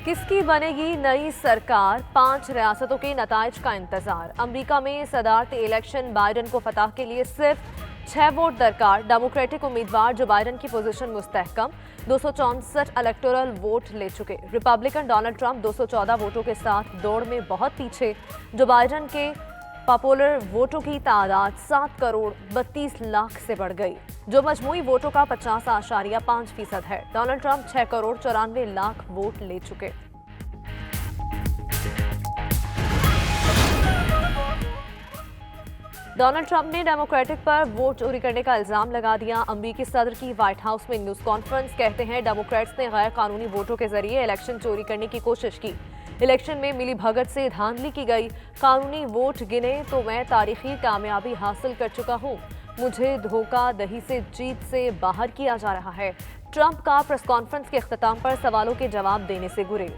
किसकी बनेगी नई सरकार? 5 रियासतों के नताइज का इंतजार। अमेरिका में सदारती इलेक्शन, बाइडन को फतह के लिए सिर्फ 6 वोट दरकार। डेमोक्रेटिक उम्मीदवार जो बाइडन की पोजीशन मुस्तहकम, 264 इलेक्टोरल वोट ले चुके। रिपब्लिकन डोनाल्ड ट्रंप 214 वोटों के साथ दौड़ में बहुत पीछे। जो बाइडन के पॉपुलर वोटों की तादाद 7 करोड़ 32 लाख से बढ़ गई, जो मजमूई वोटों का 50.5% है। Donald Trump 6 crore 94 lakh vote ले चुके। डोनाल्ड ट्रंप ने डेमोक्रेटिक पर वोट चोरी करने का इल्जाम लगा दिया। अमेरिकी सदर की व्हाइट हाउस में न्यूज कॉन्फ्रेंस। कहते हैं डेमोक्रेट्स ने गैर कानूनी वोटों के जरिए इलेक्शन चोरी करने की कोशिश की। इलेक्शन में मिली भगत से धांधली की गई। कानूनी वोट गिने तो मैं तारीखी कामयाबी हासिल कर चुका हूं। मुझे धोखा दही से जीत से बाहर किया जा रहा है। ट्रंप का प्रेस कॉन्फ्रेंस के इख्तिताम पर सवालों के जवाब देने से गुरेज।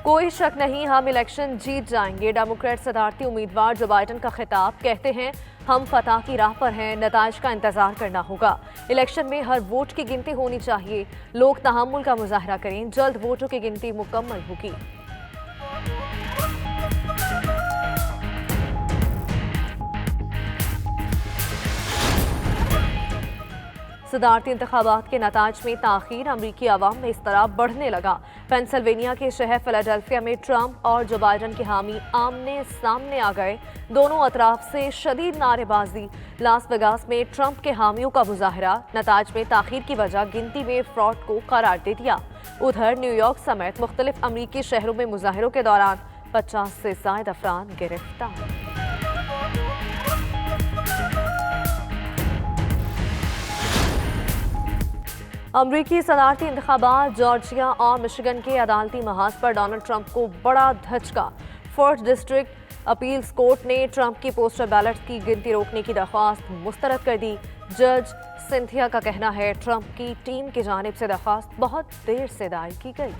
कोई शक नहीं, हम इलेक्शन जीत जाएंगे। डेमोक्रेट सदारती उम्मीदवार जो बाइडन का खिताब। कहते हैं हम फतह की राह पर हैं, नताइज का इंतजार करना होगा। इलेक्शन में हर वोट की गिनती होनी चाहिए। लोग तहम्मुल का मुजाहरा करें, जल्द वोटों की गिनती मुकम्मल होगी। सदारती इंतखाबात के नताज में ताखीर, अमरीकी आवाम में इस तरह बढ़ने लगा। पेंसिल्वेनिया के शहर फिलाडेल्फिया में ट्रंप और जो बाइडन के हामी आमने सामने आ गए। दोनों अतराफ से शदीद नारेबाजी। लास वेगास में ट्रंप के हामियों का मुजाहरा। नताज में ताखीर की वजह गिनती में फ्रॉड को करार दे दिया। उधर न्यूयॉर्क समेत मुख्तलिफ अमरीकी शहरों में मुजाहरों के दौरान 50 से ज्यादा अफराद गिरफ्तार। अमरीकी सदारती इंतखाबात, जॉर्जिया और मिशिगन के अदालती महाज पर डोनाल्ड ट्रंप को बड़ा धचका। फर्स्ट डिस्ट्रिक्ट अपील्स कोर्ट ने ट्रंप की पोस्टल बैलेट की गिनती रोकने की दरख्वास्त मुस्तरद कर दी। जज सिंथिया का कहना है ट्रंप की टीम की जानिब से दरख्वास्त बहुत देर से दायर की गई।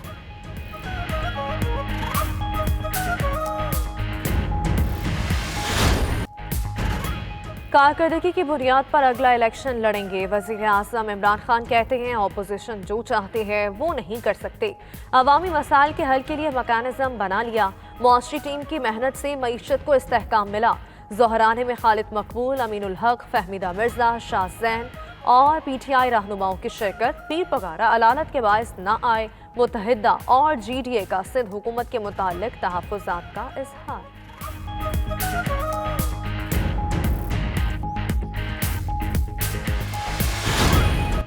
कारकर्दगी की बुनियाद पर अगला इलेक्शन लड़ेंगे। वजीर आज़म इमरान खान कहते हैं ऑपोजिशन जो चाहते हैं वो नहीं कर सकते। अवामी मसाइल के हल के लिए मैकेनिज्म बना लिया। मुआशरी टीम की मेहनत से मईशत को इस्तेहकाम मिला। ज़ोहराने में खालिद मकबूल, अमीनुल हक, फहमीदा मिर्जा, शाह ज़ैन और PTI रहनुमाओं की शिरकत। पीर पगारा अलालत के बायस न आए। मुत्तहिदा और GDA का सिंध हुकूमत के मुताल्लिक तहफ़्फ़ुज़ात का इजहार।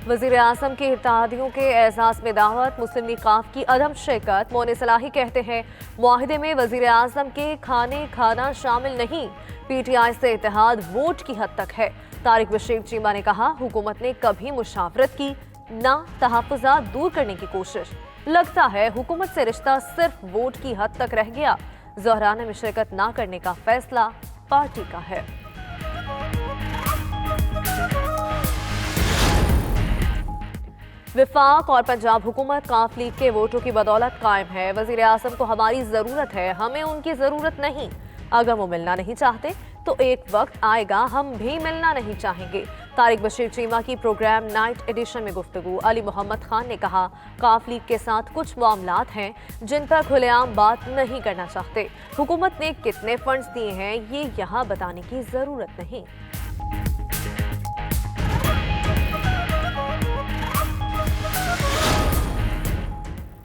वज़ीर आज़म के इत्तेहादियों के एजाज़ में दावत। मुस्लिम लीग काफ की अदम शिरकत। मोने सलाही कहते हैं मुआहिदे में वज़ीर आज़म के खाना शामिल नहीं। PTI से इत्तेहाद वोट की हद तक है। तारिक बशीर चीमा ने कहा हुकूमत ने कभी मुशावरत की ना तहफ़्फ़ुज़ात दूर करने की कोशिश। लगता है हुकूमत से रिश्ता सिर्फ वोट की हद तक रह गया। ज़ोहराने में शिरकत ना करने का फैसला पार्टी का है। विफाक और पंजाब हुकूमत काफ लीग के वोटों की बदौलत कायम है। वज़ीर आज़म को हमारी ज़रूरत है, हमें उनकी ज़रूरत नहीं। अगर वो मिलना नहीं चाहते तो एक वक्त आएगा हम भी मिलना नहीं चाहेंगे। तारिक बशीर चीमा की प्रोग्राम नाइट एडिशन में गुफ्तगू। अली मोहम्मद खान ने कहा काफ लीग के साथ कुछ मामलात हैं जिन पर खुलेआम बात नहीं करना चाहते। हुकूमत ने कितने फंड्स दिए हैं ये यहाँ बताने की ज़रूरत नहीं।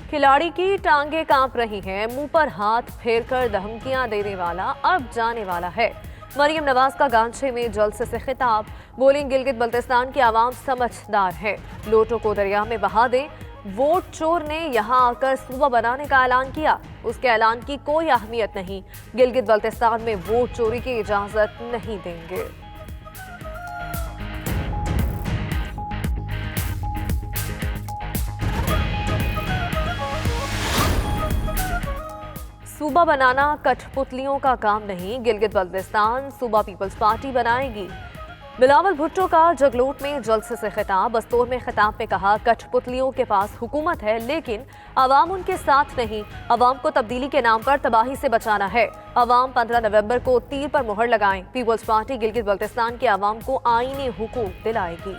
खिलाड़ी की टांगे कांप रही हैं। मुंह पर हाथ फेरकर धमकियां देने वाला अब जाने वाला है। मरियम नवाज का गांछे में जलसे से खिताब। बोलिंग गिलगित बल्तिस्तान की आवाम समझदार है, लोटों को दरिया में बहा दें। वोट चोर ने यहां आकर सूबा बनाने का ऐलान किया। उसके ऐलान की कोई अहमियत नहीं। गिलगित बल्तिस्तान में वोट चोरी की इजाजत नहीं देंगे। सूबा बनाना कठपुतलियों का काम नहीं। गिलगित बल्तिस्तान सूबा पीपल्स पार्टी बनाएगी। बिलावल भुट्टो का जगलोट में जलसे से खिताब। बस्तोर में खिताब में कहा, कठपुतलियों के पास हुकूमत है लेकिन अवाम उनके साथ नहीं। अवाम को तब्दीली के नाम पर तबाही से बचाना है। अवाम 15 नवंबर को तीर पर मुहर लगाएं। पीपल्स पार्टी गिलगित बल्तिस्तान के अवाम को आईनी हुकूक दिलाएगी।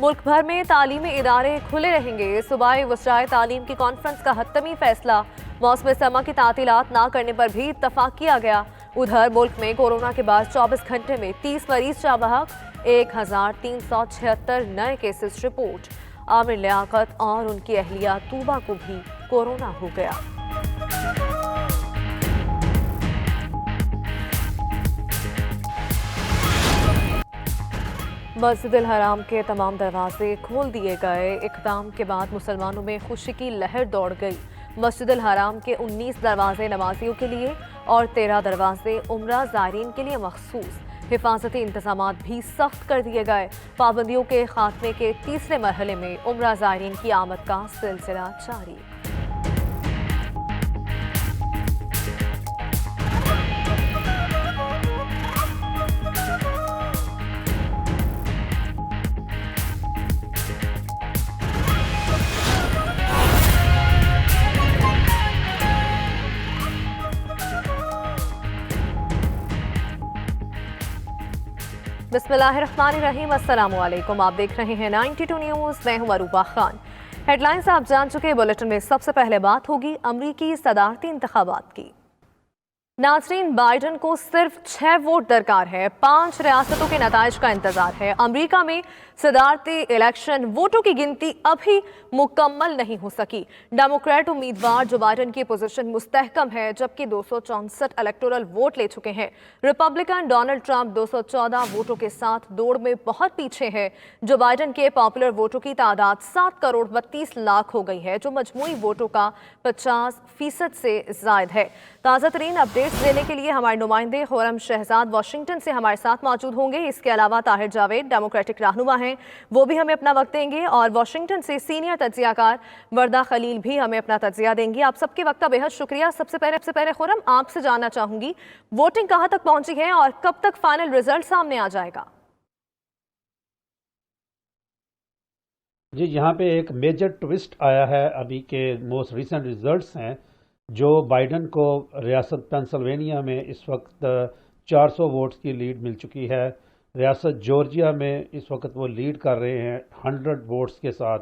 मुल्क भर में तालीमी इदारे खुले रहेंगे। सूबाई वज़राए तालीम की कॉन्फ्रेंस का हतमी फैसला। मौसम समा की तातीलात ना करने पर भी इत्तफाक किया गया। उधर मुल्क में कोरोना के बाद 24 घंटे में 30 मरीज जाँ बहक, 1376 नए केसेस रिपोर्ट। आमिर लियाकत और उनकी अहलिया तूबा को भी कोरोना हो गया। मस्जिद हराम के तमाम दरवाजे खोल दिए गए। इक़दाम के बाद मुसलमानों में खुशी की लहर दौड़ गई। मस्जिद हराम के 19 दरवाजे नमाजियों के लिए और 13 दरवाजे उम्रा ज़ायरीन के लिए मखसूस। हिफाजती इंतजाम भी सख्त कर दिए गए। पाबंदियों के खात्मे के तीसरे मरहले में उम्रा ज़ायरीन की आमद का सिलसिला जारी। बिस्मिल्लाहिर्रहमानिर्रहीम, अस्सलामुअलैकुम। आप देख रहे हैं 92 न्यूज़। मैं हूं अरूबा खान। हेडलाइंस आप जान चुके। बुलेटिन में सबसे पहले बात होगी अमरीकी सदारती इंतखाबात की। नाज़रीन, बाइडन को सिर्फ 6 वोट दरकार है। 5 रियासतों के नताइज का इंतजार है। अमरीका में सदारती इलेक्शन वोटों की गिनती अभी मुकम्मल नहीं हो सकी। डेमोक्रेट उम्मीदवार जो बाइडन की पोजीशन मुस्तहकम है, जबकि 264 इलेक्टोरल वोट ले चुके हैं। रिपब्लिकन डोनाल्ड ट्रंप 214 वोटों के साथ दौड़ में बहुत पीछे है। जो बाइडन के पॉपुलर वोटों की तादाद 7 करोड़ 32 लाख हो गई है, जो मजमूई वोटों का 50% से जायद है। ताज़ा तरीन अपडेट्स देने के लिए हमारे नुमाइंदे खुरम शहजाद वाशिंगटन से हमारे साथ मौजूद होंगे। इसके अलावा ताहिर जावेद डेमोक्रेटिक रहनुमा हैं, वो भी हमें अपना वक्त देंगे। और वाशिंगटन से सीनियर तज्जियाकार वर्दा खलील भी हमें अपना तज्जिया देंगी। आप सबके वक्त का बेहद शुक्रिया। सबसे पहले खुरम, आपसे जानना चाहूंगी, वोटिंग कहाँ तक पहुंची है और कब तक फाइनल रिजल्ट सामने आ जाएगा? जी, यहाँ पे एक मेजर ट्विस्ट आया है। अभी के मोस्ट रिसेंट रिजल्ट्स हैं। जो बाइडन को रियासत पेंसिल्वेनिया में इस वक्त 400 वोट्स की लीड मिल चुकी है। रियासत जॉर्जिया में इस वक्त वो लीड कर रहे हैं 100 वोट्स के साथ।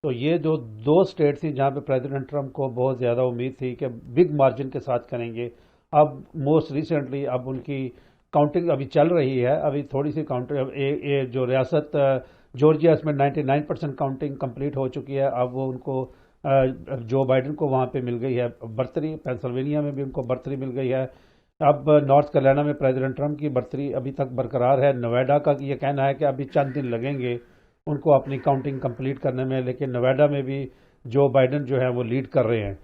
तो ये जो 2 स्टेट थी जहाँ पे प्रेसिडेंट ट्रंप को बहुत ज़्यादा उम्मीद थी कि बिग मार्जिन के साथ करेंगे, अब मोस्ट रिसेंटली अब उनकी काउंटिंग अभी चल रही है। अभी थोड़ी सी काउंटिंग जो रियासत जॉर्जिया, इसमें 99% काउंटिंग कंप्लीट हो चुकी है। अब वो उनको जो बाइडन को वहाँ पे मिल गई है बर्तरी। पेंसिल्वेनिया में भी उनको बर्तरी मिल गई है। अब नॉर्थ कैरोलिना में प्रेसिडेंट ट्रंप की बर्तरी अभी तक बरकरार है। नोएडा का ये कहना है कि अभी चंद दिन लगेंगे उनको अपनी काउंटिंग कंप्लीट करने में, लेकिन नोएडा में भी जो बाइडन जो है वो लीड कर रहे हैं।